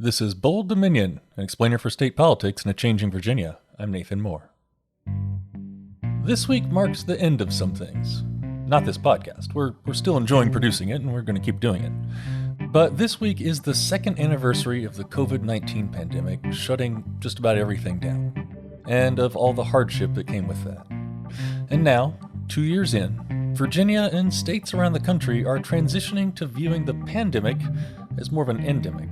This is Bold Dominion, an explainer for state politics in a changing Virginia. I'm Nathan Moore. This week marks the end of some things. Not this podcast. We're still enjoying producing it, and we're going to keep doing it. But this week is the second anniversary of the COVID-19 pandemic, shutting just about everything down, and of all the hardship that came with that. And now, 2 years in, Virginia and states around the country are transitioning to viewing the pandemic as more of an endemic.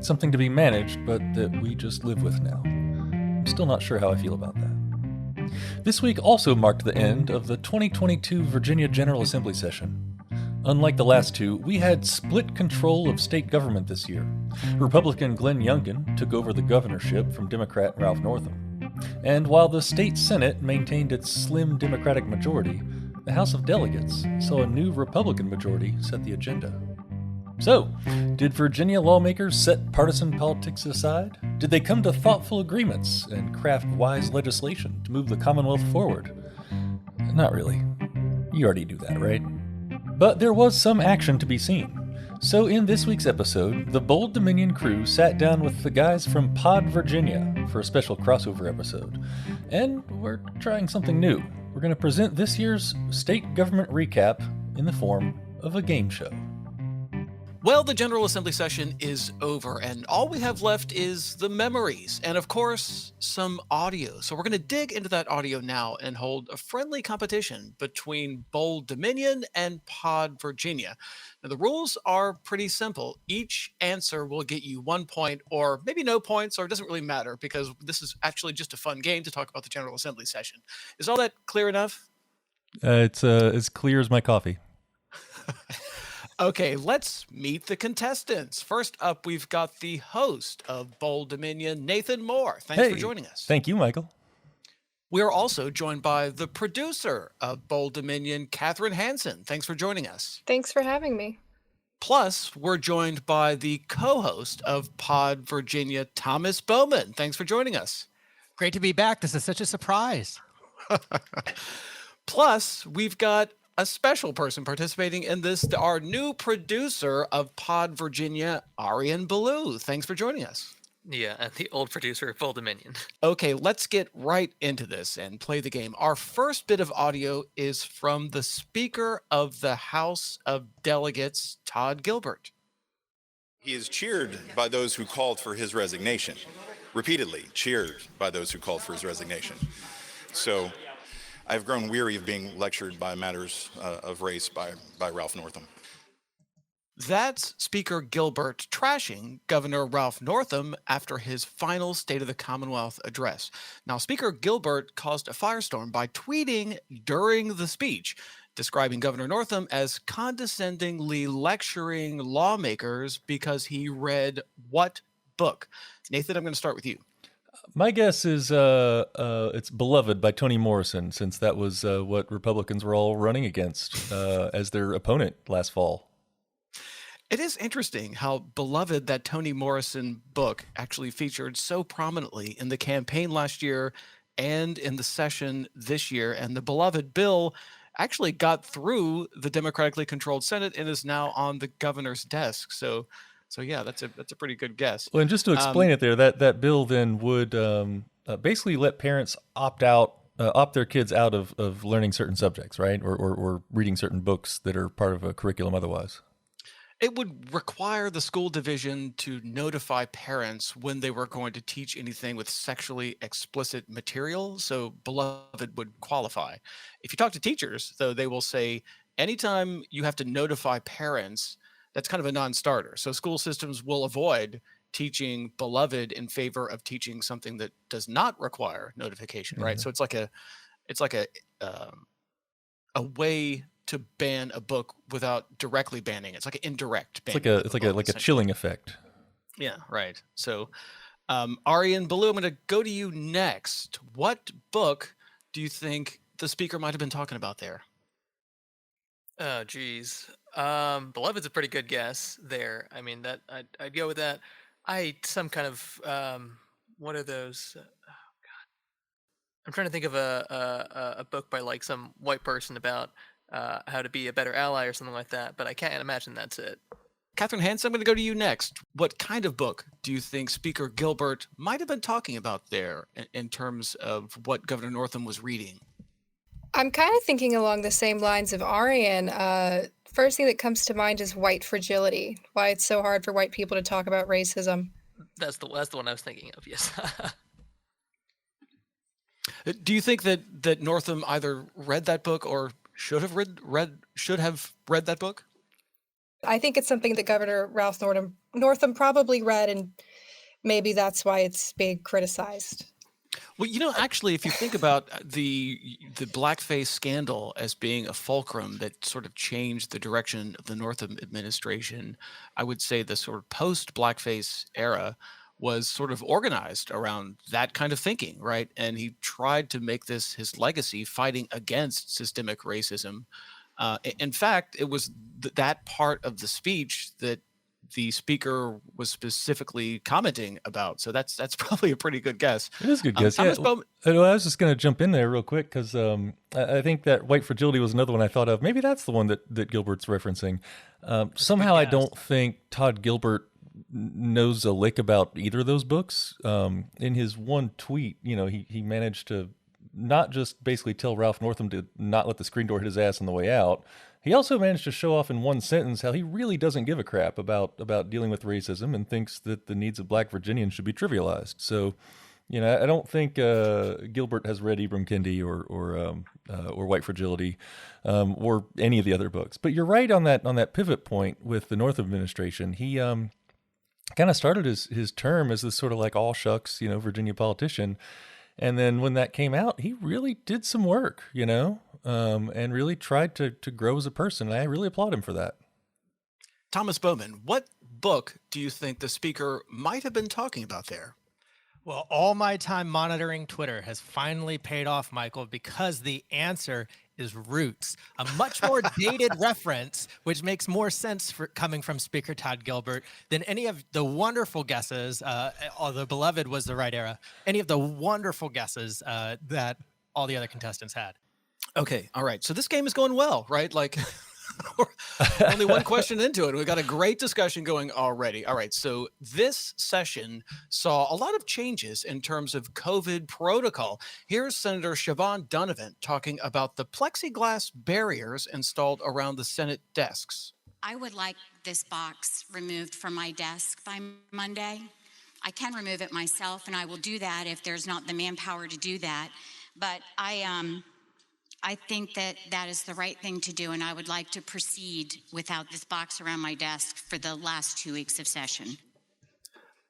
Something to be managed, but that we just live with now. I'm still not sure how I feel about that. This week also marked the end of the 2022 Virginia General Assembly session. Unlike the last two, we had split control of state government this year. Republican Glenn Youngkin took over the governorship from Democrat Ralph Northam. And while the state Senate maintained its slim Democratic majority, the House of Delegates saw a new Republican majority set the agenda. So, did Virginia lawmakers set partisan politics aside? Did they come to thoughtful agreements and craft wise legislation to move the Commonwealth forward? Not really. You already do that, right? But there was some action to be seen. So in this week's episode, the Bold Dominion crew sat down with the guys from Pod Virginia for a special crossover episode. And we're trying something new. We're going to present this year's state government recap in the form of a game show. Well, the General Assembly session is over, and all we have left is the memories, and of course, some audio. So we're going to dig into that audio now and hold a friendly competition between Bold Dominion and Pod Virginia. Now, the rules are pretty simple. Each answer will get you 1 point, or maybe no points, or it doesn't really matter, because this is actually just a fun game to talk about the General Assembly session. Is all that clear enough? It's as clear as my coffee. Okay, let's meet the contestants. First up, we've got the host of Bold Dominion, Nathan Moore. Thanks for joining us. Thank you, Michael. We are also joined by the producer of Bold Dominion, Catherine Hansen. Thanks for joining us. Thanks for having me. Plus, we're joined by the co-host of Pod Virginia, Thomas Bowman. Thanks for joining us. Great to be back. This is such a surprise. Plus, we've got a special person participating in this, our new producer of Pod Virginia, Arian Ballou. Thanks for joining us. Yeah, and the old producer of Bold Dominion. Okay, let's get right into this and play the game. Our first bit of audio is from the Speaker of the House of Delegates, Todd Gilbert. He is cheered by those who called for his resignation, repeatedly cheered by those who called for his resignation. So I've grown weary of being lectured by matters of race by Ralph Northam. That's Speaker Gilbert trashing Governor Ralph Northam after his final State of the Commonwealth address. Now, Speaker Gilbert caused a firestorm by tweeting during the speech, describing Governor Northam as condescendingly lecturing lawmakers because he read what book? Nathan, I'm going to start with you. My guess is it's Beloved by Toni Morrison, since that was what Republicans were all running against as their opponent last fall. It is interesting how Beloved, that Toni Morrison book, actually featured so prominently in the campaign last year and in the session this year. And the Beloved bill actually got through the democratically controlled Senate and is now on the governor's desk. So yeah, that's a pretty good guess. Well, and just to explain it there, that bill then would basically let parents opt their kids out of learning certain subjects, right? Or reading certain books that are part of a curriculum otherwise. It would require the school division to notify parents when they were going to teach anything with sexually explicit material. So Beloved would qualify. If you talk to teachers, though, they will say anytime you have to notify parents, that's kind of a non-starter. So school systems will avoid teaching Beloved in favor of teaching something that does not require notification, right? So it's like a way to ban a book without directly banning it. It's like an indirect ban. It's like a chilling effect. Yeah, right. So Arian Ballou, I'm going to go to you next. What book do you think the speaker might have been talking about there? Oh, geez. Beloved's a pretty good guess there. I mean, that I'd go with that. Some kind of what are those? Oh God, I'm trying to think of a book by like some white person about how to be a better ally or something like that. But I can't imagine that's it. Catherine Hansen, I'm going to go to you next. What kind of book do you think Speaker Gilbert might have been talking about there in terms of what Governor Northam was reading? I'm kind of thinking along the same lines of Arian. First thing that comes to mind is white fragility, why it's so hard for white people to talk about racism. That's the one I was thinking of. Yes. Do you think that Northam either read that book or should have read that book? I think it's something that Governor Ralph Northam probably read, and maybe that's why it's being criticized. Well, actually, if you think about the blackface scandal as being a fulcrum that sort of changed the direction of the Northam administration, I would say the sort of post-blackface era was sort of organized around that kind of thinking, right? And he tried to make this his legacy, fighting against systemic racism. In fact, it was that part of the speech that the speaker was specifically commenting about. So that's probably a pretty good guess. It is a good guess. Thomas Yeah. Bowman, Well, I was just going to jump in there real quick because I think that white fragility was another one I thought of. Maybe that's the one that Gilbert's referencing. Somehow I don't think Todd Gilbert knows a lick about either of those books. In his one tweet, he managed to not just basically tell Ralph Northam to not let the screen door hit his ass on the way out. He also managed to show off in one sentence how he really doesn't give a crap about dealing with racism and thinks that the needs of Black Virginians should be trivialized. So, I don't think Gilbert has read Ibram Kendi or White Fragility or any of the other books. But you're right on that pivot point with the Northam administration. He kind of started his term as this sort of like all shucks, Virginia politician. And then when that came out, he really did some work, and really tried to grow as a person. And I really applaud him for that. Thomas Bowman, what book do you think the speaker might have been talking about there? Well, all my time monitoring Twitter has finally paid off, Michael, because the answer is Roots, a much more dated reference, which makes more sense coming from Speaker Todd Gilbert than any of the wonderful guesses, although Beloved was the right era, any of the wonderful guesses that all the other contestants had. Okay, all right. So this game is going well, right? Like we're only one question into it. We've got a great discussion going already. All right, so this session saw a lot of changes in terms of COVID protocol. Here's Senator Siobhan Dunavant talking about the plexiglass barriers installed around the Senate desks. I would like this box removed from my desk by Monday. I can remove it myself, and I will do that if there's not the manpower to do that. But I think that is the right thing to do, and I would like to proceed without this box around my desk for the last 2 weeks of session.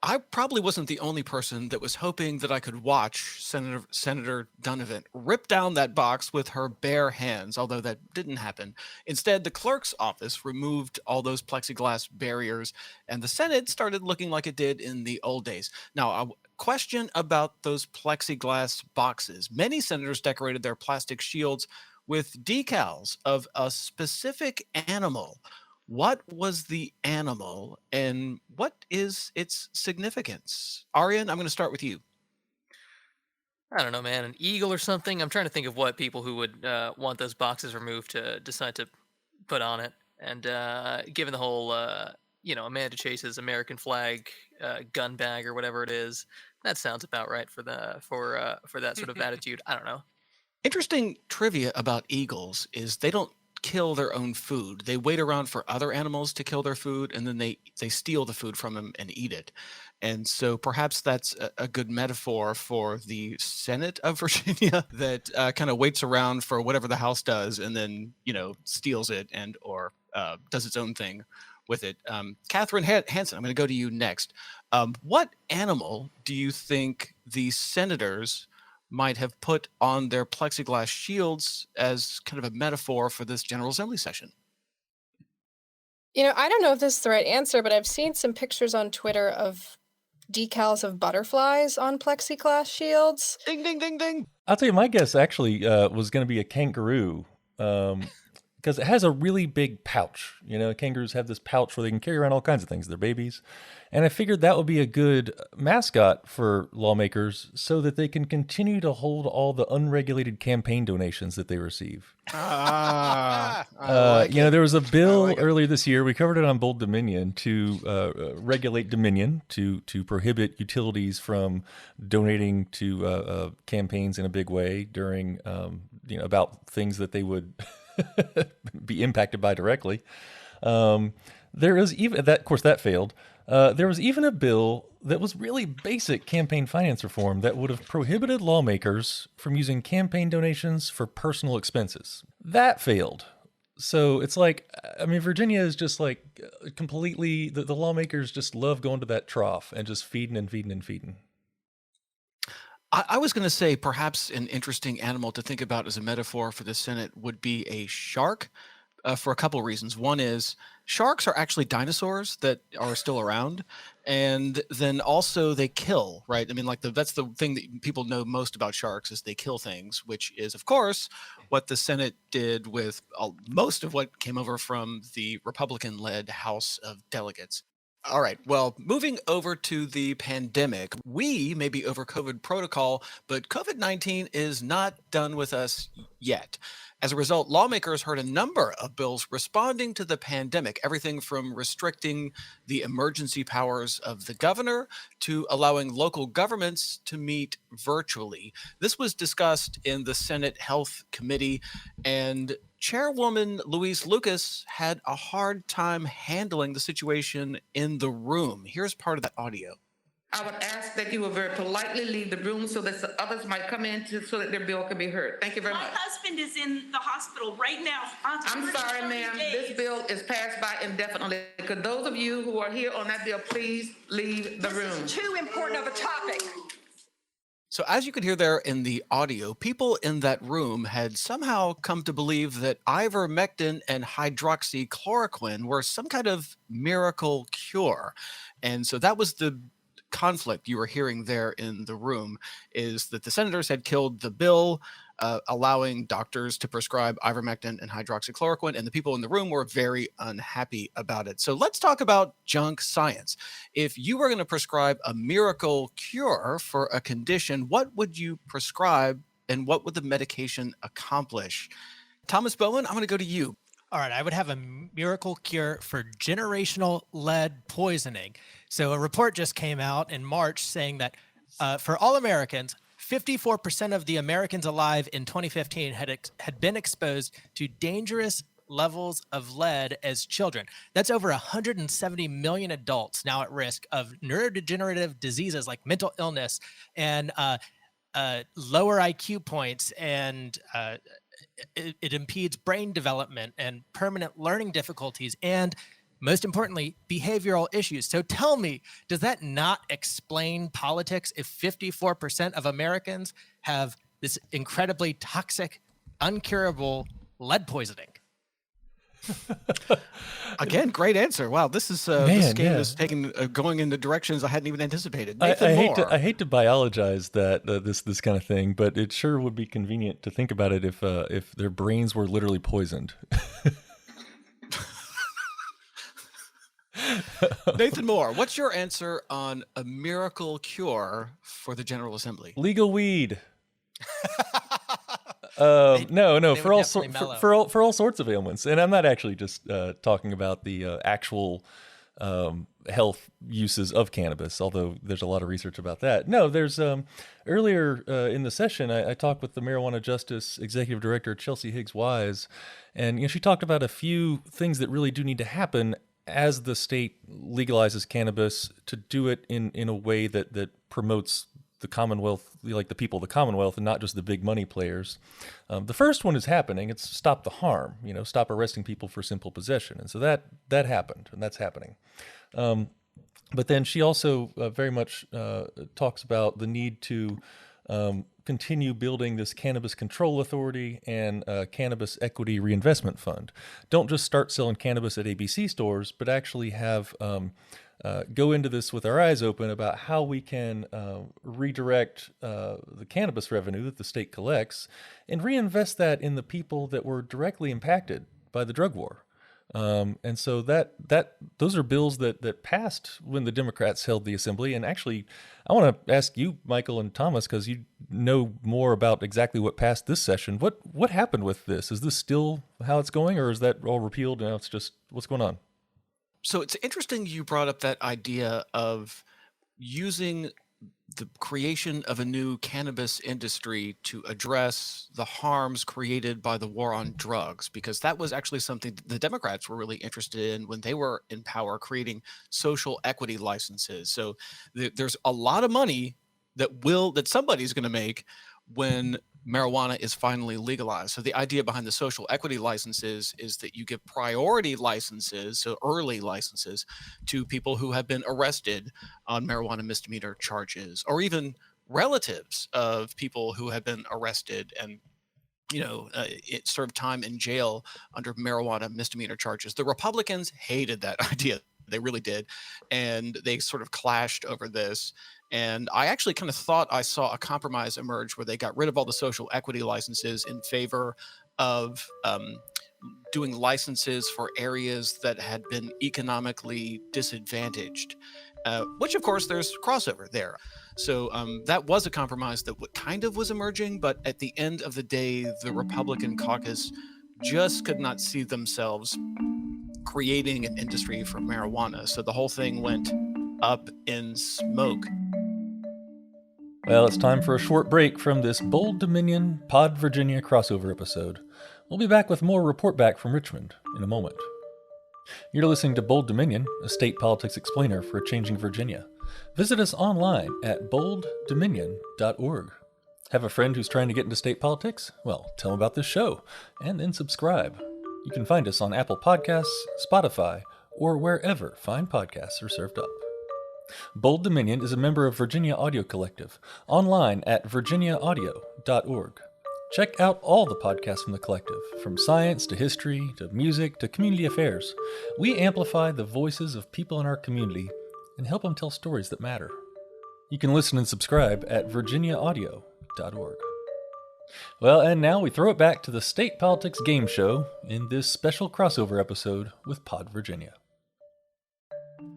I probably wasn't the only person that was hoping that I could watch Senator Dunavant rip down that box with her bare hands, although that didn't happen. Instead, the clerk's office removed all those plexiglass barriers, and the Senate started looking like it did in the old days. Now, a question about those plexiglass boxes. Many senators decorated their plastic shields with decals of a specific animal. What was the animal and what is its significance? Arian, I'm going to start with you. I don't know, man. An eagle or something? I'm trying to think of what people who would want those boxes removed to decide to put on it. And given the whole, Amanda Chase's American flag gun bag or whatever it is, that sounds about right for that sort of attitude. I don't know. Interesting trivia about eagles is they don't kill their own food. They wait around for other animals to kill their food, and then they steal the food from them and eat it. And so perhaps that's a good metaphor for the Senate of Virginia that kind of waits around for whatever the House does and then, steals it and or does its own thing with it. Catherine Hansen, I'm going to go to you next. What animal do you think the senators might have put on their plexiglass shields as kind of a metaphor for this General Assembly session? I don't know if this is the right answer, but I've seen some pictures on Twitter of decals of butterflies on plexiglass shields. Ding, ding, ding, ding. I'll tell you, my guess actually was going to be a kangaroo. Because because it has a really big pouch. Kangaroos have this pouch where they can carry around all kinds of things, their babies. And I figured that would be a good mascot for lawmakers so that they can continue to hold all the unregulated campaign donations that they receive. I like it. There was a bill earlier this year. We covered it on Bold Dominion to regulate Dominion to prohibit utilities from donating to campaigns in a big way during about things that they would be impacted by directly. There is even that. Of course, that failed. There was even a bill that was really basic campaign finance reform that would have prohibited lawmakers from using campaign donations for personal expenses. That failed. So it's like, Virginia is just like completely, the lawmakers just love going to that trough and just feeding and feeding and feeding. I was going to say perhaps an interesting animal to think about as a metaphor for the Senate would be a shark. For a couple of reasons. One is sharks are actually dinosaurs that are still around, and then also they kill, right? That's the thing that people know most about sharks is they kill things, which is, of course, what the Senate did with most of what came over from the Republican-led House of Delegates. All right. Well, moving over to the pandemic, we may be over COVID protocol, but COVID-19 is not done with us yet. As a result, lawmakers heard a number of bills responding to the pandemic, everything from restricting the emergency powers of the governor to allowing local governments to meet virtually. This was discussed in the Senate Health Committee, and Chairwoman Louise Lucas had a hard time handling the situation in the room. Here's part of that audio. I would ask that you will very politely leave the room so that others might come in so that their bill can be heard. Thank you very much. My husband is in the hospital right now. I'm sorry, ma'am. This bill is passed by indefinitely. Could those of you who are here on that bill please leave the room? This is too important of a topic. So as you could hear there in the audio, people in that room had somehow come to believe that ivermectin and hydroxychloroquine were some kind of miracle cure. And so that was the conflict you were hearing there in the room, is that the senators had killed the bill allowing doctors to prescribe ivermectin and hydroxychloroquine, and the people in the room were very unhappy about it. So let's talk about junk science. If you were going to prescribe a miracle cure for a condition, what would you prescribe and what would the medication accomplish? Thomas Bowen, I'm going to go to you. All right, I would have a miracle cure for generational lead poisoning. So a report just came out in March saying that for all Americans, 54% of the Americans alive in 2015 had been exposed to dangerous levels of lead as children. That's over 170 million adults now at risk of neurodegenerative diseases like mental illness and lower IQ points, and it impedes brain development and permanent learning difficulties, and most importantly, behavioral issues. So tell me, does that not explain politics if 54% of Americans have this incredibly toxic, uncurable lead poisoning? Again, great answer. Wow, this is this game is going into directions I hadn't even anticipated. I hate to biologize that this kind of thing, but it sure would be convenient to think about it if their brains were literally poisoned. Nathan Moore, what's your answer on a miracle cure for the General Assembly? Legal weed. No, for all sorts of ailments, and I'm not actually just talking about the actual health uses of cannabis, although there's a lot of research about that. No, there's earlier in the session, I talked with the Marijuana Justice Executive Director Chelsea Higgs Wise, and she talked about a few things that really do need to happen as the state legalizes cannabis, to do it in a way that promotes the Commonwealth, like the people of the Commonwealth, and not just the big money players. The first one is happening. It's stop the harm, stop arresting people for simple possession. And so that happened, and that's happening. But then she also very much talks about the need to continue building this Cannabis Control Authority and Cannabis Equity Reinvestment Fund. Don't just start selling cannabis at ABC stores, but actually have go into this with our eyes open about how we can redirect the cannabis revenue that the state collects and reinvest that in the people that were directly impacted by the drug war. And so those are bills that passed when the Democrats held the assembly. And actually, I want to ask you, Michael and Thomas, because you know more about exactly what passed this session. What happened with this? Is this still how it's going, or is that all repealed? Now it's just what's going on? So it's interesting you brought up that idea of using the creation of a new cannabis industry to address the harms created by the war on drugs, because that was actually something that the Democrats were really interested in when they were in power, creating social equity licenses. So there's a lot of money that somebody's going to make when marijuana is finally legalized. So the idea behind the social equity licenses is that you give priority licenses, so early licenses, to people who have been arrested on marijuana misdemeanor charges, or even relatives of people who have been arrested and it served time in jail under marijuana misdemeanor charges. The Republicans hated that idea. They really did. And they sort of clashed over this. And I actually kind of thought I saw a compromise emerge where they got rid of all the social equity licenses in favor of doing licenses for areas that had been economically disadvantaged, which of course there's crossover there. So that was a compromise that kind of was emerging. But at the end of the day, the Republican caucus just could not see themselves creating an industry for marijuana. So the whole thing went up in smoke. Well, it's time for a short break from this Bold Dominion Pod Virginia crossover episode. We'll be back with more report back from Richmond in a moment. You're listening to Bold Dominion, a state politics explainer for a changing Virginia. Visit us online at bolddominion.org. Have a friend who's trying to get into state politics? Well, tell them about this show, and then subscribe. You can find us on Apple Podcasts, Spotify, or wherever fine podcasts are served up. Bold Dominion is a member of Virginia Audio Collective, online at virginiaaudio.org. Check out all the podcasts from the collective, from science to history to music to community affairs. We amplify the voices of people in our community and help them tell stories that matter. You can listen and subscribe at virginiaaudio.org. Well, and now we throw it back to the State Politics Game Show in this special crossover episode with Pod Virginia.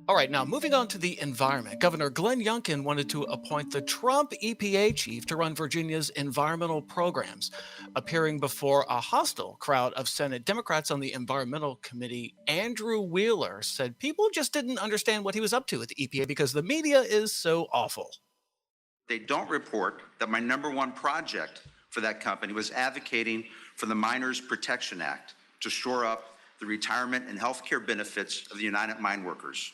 All right, now moving on to the environment. Governor Glenn Youngkin wanted to appoint the Trump EPA chief to run Virginia's environmental programs. Appearing before a hostile crowd of Senate Democrats on the Environmental Committee, Andrew Wheeler said people just didn't understand what he was up to at the EPA because the media is so awful. They don't report that my number one project for that company was advocating for the Miners Protection Act to shore up the retirement and health care benefits of the United Mine Workers.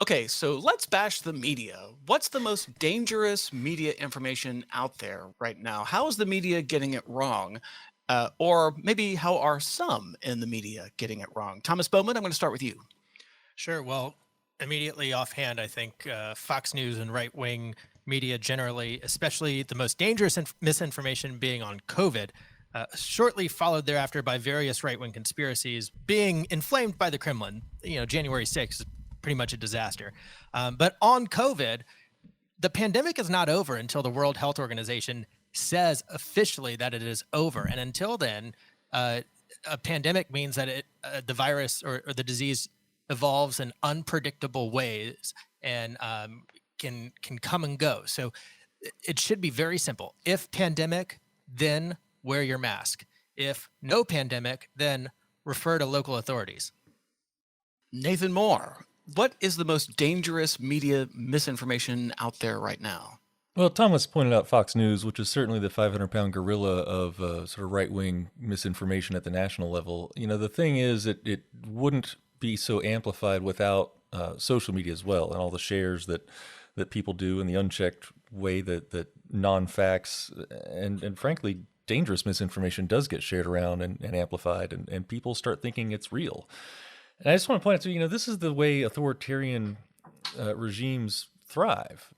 Okay, so let's bash the media. What's the most dangerous media information out there right now? How is the media getting it wrong? Or maybe how are some in the media getting it wrong? Thomas Bowman, I'm going to start with you. Sure. Well, immediately offhand, I think Fox News and right-wing media generally, especially the most dangerous misinformation being on COVID, shortly followed thereafter by various right-wing conspiracies being inflamed by the Kremlin. January 6th is pretty much a disaster. But on COVID, the pandemic is not over until the World Health Organization says officially that it is over. And until then, a pandemic means that the virus or the disease evolves in unpredictable ways and can come and go. So it should be very simple. If pandemic, then wear your mask. If no pandemic, then refer to local authorities. Nathan Moore, what is the most dangerous media misinformation out there right now? Well, Thomas pointed out Fox News, which is certainly the 500-pound gorilla of sort of right-wing misinformation at the national level. The thing is, it wouldn't be so amplified without social media as well, and all the shares that people do in the unchecked way that non-facts and frankly dangerous misinformation does get shared around and amplified, and people start thinking it's real. And I just want to point out to this is the way authoritarian regimes thrive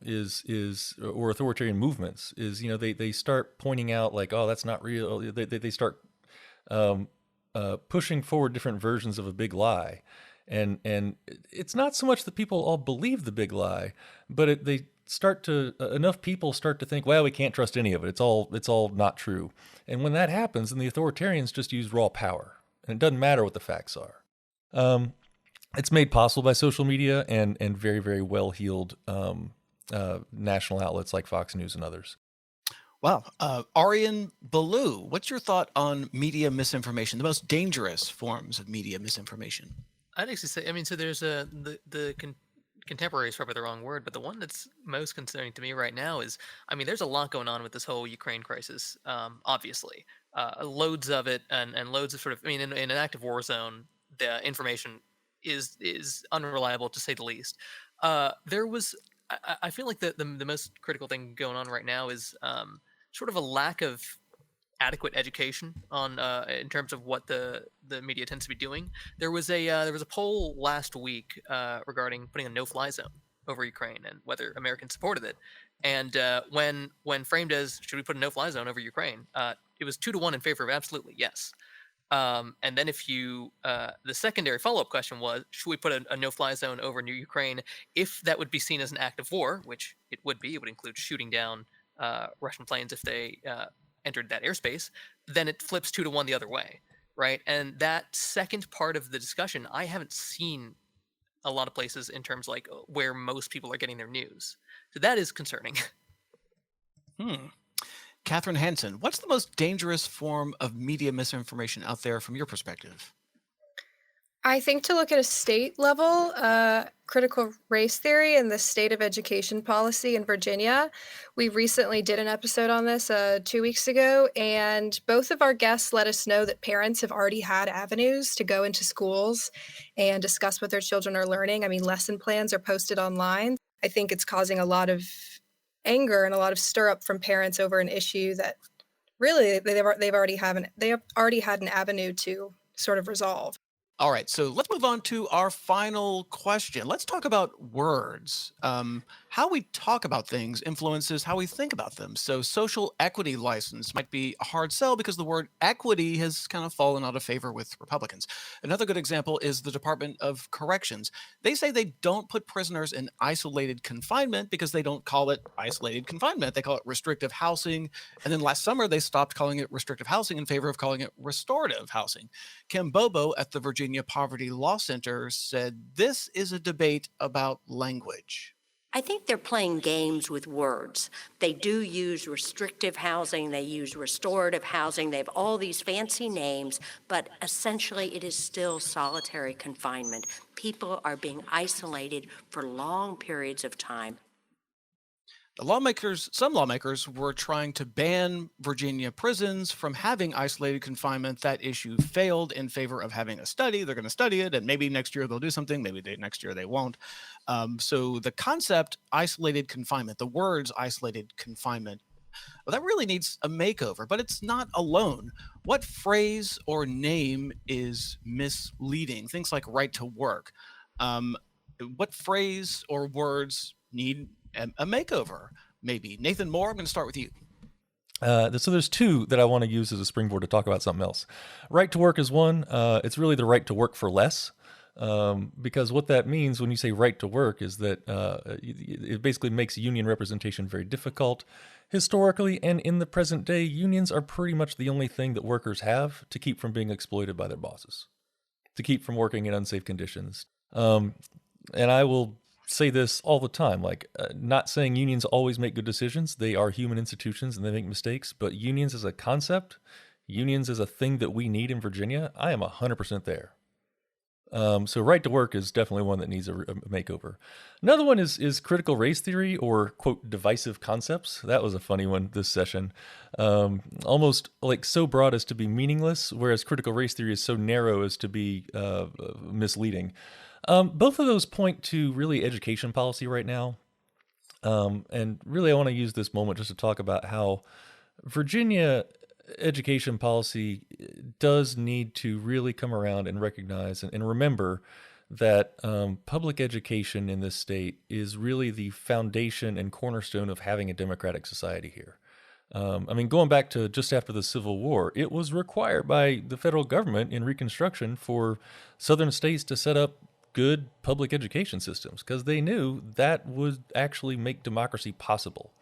or authoritarian movements is they start pointing out like, oh, that's not real. They start pushing forward different versions of a big lie, and it's not so much that people all believe the big lie, but enough people start to think, well, we can't trust any of it. It's all not true. And when that happens, then the authoritarians just use raw power. and it doesn't matter what the facts are. It's made possible by social media and very, very well-heeled national outlets like Fox News and others. Wow. Aryan Ballou, what's your thought on media misinformation, the most dangerous forms of media misinformation? I'd actually say, I mean, so there's contemporary is probably the wrong word, but the one that's most concerning to me right now is, I mean, there's a lot going on with this whole Ukraine crisis. Obviously, loads of it, and loads of sort of, I mean, in an active war zone, the information is unreliable to say the least. There was, I feel like the most critical thing going on right now is sort of a lack of adequate education on in terms of what the media tends to be doing. There was a poll last week regarding putting a no-fly zone over Ukraine and whether Americans supported it. And when framed as should we put a no-fly zone over Ukraine, it was 2-1 in favor of absolutely yes. And then if you the secondary follow-up question was, should we put a no-fly zone over New Ukraine if that would be seen as an act of war, which it would be. It would include shooting down Russian planes if they entered that airspace. Then it flips 2-1 the other way, right? And that second part of the discussion, I haven't seen a lot of places in terms like where most people are getting their news. So that is concerning. Catherine Hansen, what's the most dangerous form of media misinformation out there from your perspective? I think to look at a state level, critical race theory and the state of education policy in Virginia. We recently did an episode on this 2 weeks ago, and both of our guests let us know that parents have already had avenues to go into schools and discuss what their children are learning. I mean, lesson plans are posted online. I think it's causing a lot of anger and a lot of stir up from parents over an issue that really they've already had an avenue to sort of resolve. All right, so let's move on to our final question. Let's talk about words. How we talk about things influences how we think about them. So social equity license might be a hard sell because the word equity has kind of fallen out of favor with Republicans. Another good example is the Department of Corrections. They say they don't put prisoners in isolated confinement because they don't call it isolated confinement. They call it restrictive housing. And then last summer, they stopped calling it restrictive housing in favor of calling it restorative housing. Kim Bobo at the Virginia Poverty Law Center said this is a debate about language. I think they're playing games with words. They do use restrictive housing, they use restorative housing, they have all these fancy names, but essentially it is still solitary confinement. People are being isolated for long periods of time. Some lawmakers were trying to ban Virginia prisons from having isolated confinement. That issue failed in favor of having a study. They're going to study it, and maybe next year they'll do something. Maybe next year they won't. So the concept isolated confinement, the words isolated confinement, well, that really needs a makeover, but it's not alone. What phrase or name is misleading? Things like right to work. What phrase or words need a makeover, maybe? Nathan Moore, I'm going to start with you. So there's two that I want to use as a springboard to talk about something else. Right to work is one. It's really the right to work for less. Because what that means when you say right to work is that it basically makes union representation very difficult. Historically and in the present day, unions are pretty much the only thing that workers have to keep from being exploited by their bosses, to keep from working in unsafe conditions. And I will say this all the time, like not saying unions always make good decisions. They are human institutions and they make mistakes, but unions as a concept, unions as a thing that we need in Virginia, I am 100% there. So right to work is definitely one that needs a makeover. Another one is critical race theory, or quote divisive concepts. That was a funny one this session. Almost like so broad as to be meaningless, whereas critical race theory is so narrow as to be misleading. Both of those point to really education policy right now. And really I want to use this moment just to talk about how Virginia education policy does need to really come around and recognize and remember that public education in this state is really the foundation and cornerstone of having a democratic society here. I mean, going back to just after the Civil War, it was required by the federal government in Reconstruction for southern states to set up good public education systems because they knew that would actually make democracy possible.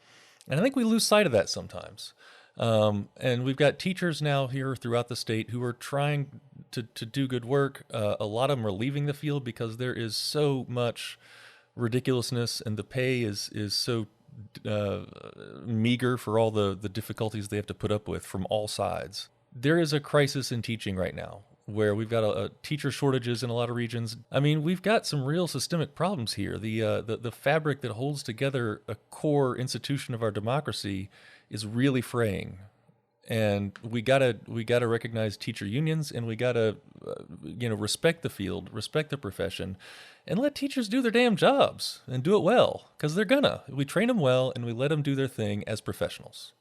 And I think we lose sight of that sometimes. And we've got teachers now here throughout the state who are trying to do good work. A lot of them are leaving the field because there is so much ridiculousness, and the pay is so meager for all the difficulties they have to put up with from all sides. There is a crisis in teaching right now, where we've got a teacher shortages in a lot of regions. I mean, we've got some real systemic problems here. The fabric that holds together a core institution of our democracy is really fraying, and we gotta recognize teacher unions, and we gotta respect the field, respect the profession, and let teachers do their damn jobs and do it well, because they're gonna. We train them well, and we let them do their thing as professionals.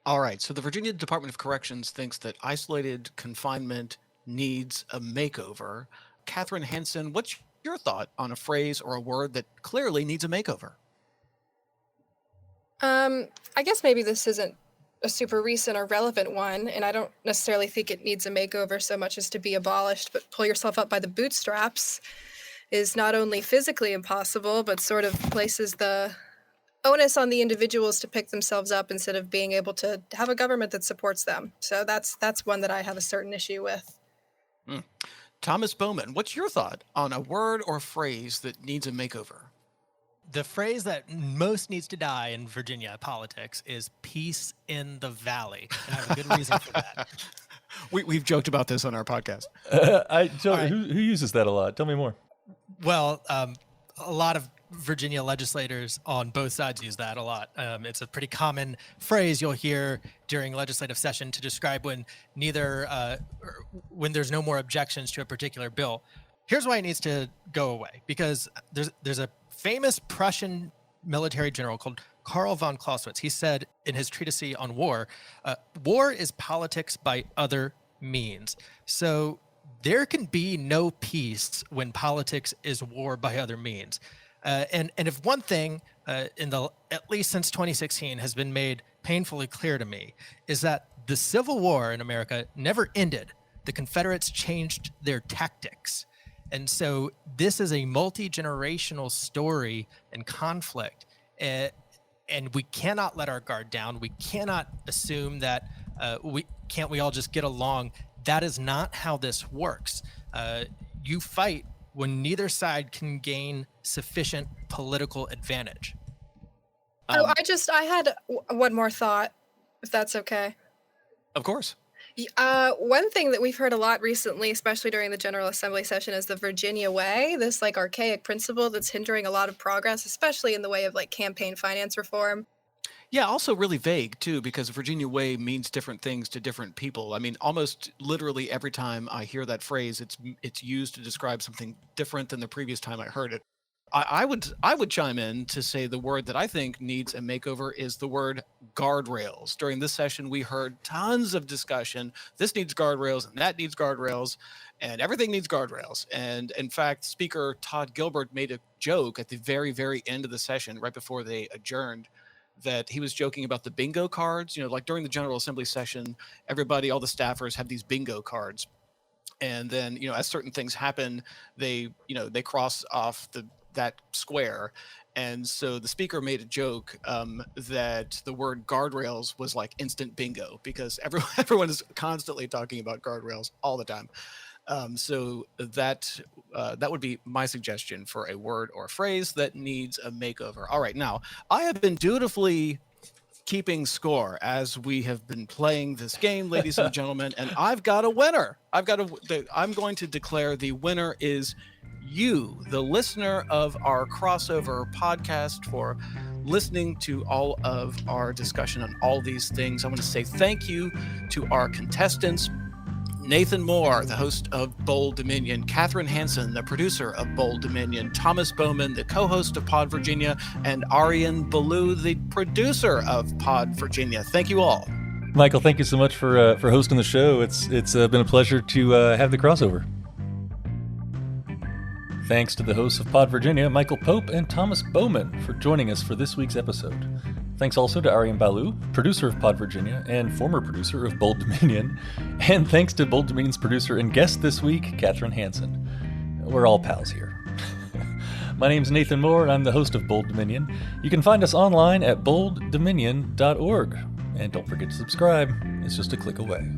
All right, so the Virginia Department of Corrections thinks that isolated confinement needs a makeover. Catherine Hansen, what's your thought on a phrase or a word that clearly needs a makeover? I guess maybe this isn't a super recent or relevant one, and I don't necessarily think it needs a makeover so much as to be abolished, but pull yourself up by the bootstraps is not only physically impossible, but sort of places the onus on the individuals to pick themselves up instead of being able to have a government that supports them. So that's one that I have a certain issue with. Thomas Bowman, what's your thought on a word or phrase that needs a makeover? The phrase that most needs to die in Virginia politics is peace in the valley. And I have a good reason for that. We've joked about this on our podcast. Who uses that a lot? Tell me more. Well, a lot of Virginia legislators on both sides use that a lot. It's a pretty common phrase you'll hear during legislative session to describe when when there's no more objections to a particular bill. Here's why it needs to go away, because there's a famous Prussian military general called Karl von Clausewitz. He said in his treatise on war, war is politics by other means. So there can be no peace when politics is war by other means. And if one thing at least since 2016 has been made painfully clear to me, is that the Civil War in America never ended. The Confederates changed their tactics. And so this is a multi-generational story and conflict. And we cannot let our guard down. We cannot assume that we all just get along. That is not how this works. You fight when neither side can gain sufficient political advantage. I had one more thought, if that's okay. Of course. One thing that we've heard a lot recently, especially during the General Assembly session, is the Virginia way, this archaic principle that's hindering a lot of progress, especially in the way of campaign finance reform. Yeah, also really vague too, because Virginia way means different things to different people. I mean, almost literally every time I hear that phrase, it's used to describe something different than the previous time I heard it. I would chime in to say the word that I think needs a makeover is the word guardrails. During this session, we heard tons of discussion. This needs guardrails and that needs guardrails and everything needs guardrails. And in fact, Speaker Todd Gilbert made a joke at the very, very end of the session, right before they adjourned, that he was joking about the bingo cards. During the General Assembly session, everybody, all the staffers have these bingo cards. And then, as certain things happen, they cross off that square. And so the speaker made a joke that the word guardrails was like instant bingo, because everyone is constantly talking about guardrails all the time. So that would be my suggestion for a word or phrase that needs a makeover. All right, now I have been dutifully keeping score as we have been playing this game, ladies and gentlemen, and I've got a winner. I'm going to declare the winner is you, the listener of our crossover podcast, for listening to all of our discussion on all these things. I want to say thank you to our contestants: Nathan Moore, the host of Bold Dominion; Catherine Hansen, the producer of Bold Dominion; Thomas Bowman, the co-host of Pod Virginia; and Arian Ballou, the producer of Pod Virginia. Thank you all. Michael, thank you so much for hosting the show. It's been a pleasure to have the crossover. Thanks to the hosts of Pod Virginia, Michael Pope and Thomas Bowman, for joining us for this week's episode. Thanks also to Arian Ballou, producer of Pod Virginia and former producer of Bold Dominion. And thanks to Bold Dominion's producer and guest this week, Catherine Hansen. We're all pals here. My name's Nathan Moore, and I'm the host of Bold Dominion. You can find us online at bolddominion.org. And don't forget to subscribe, it's just a click away.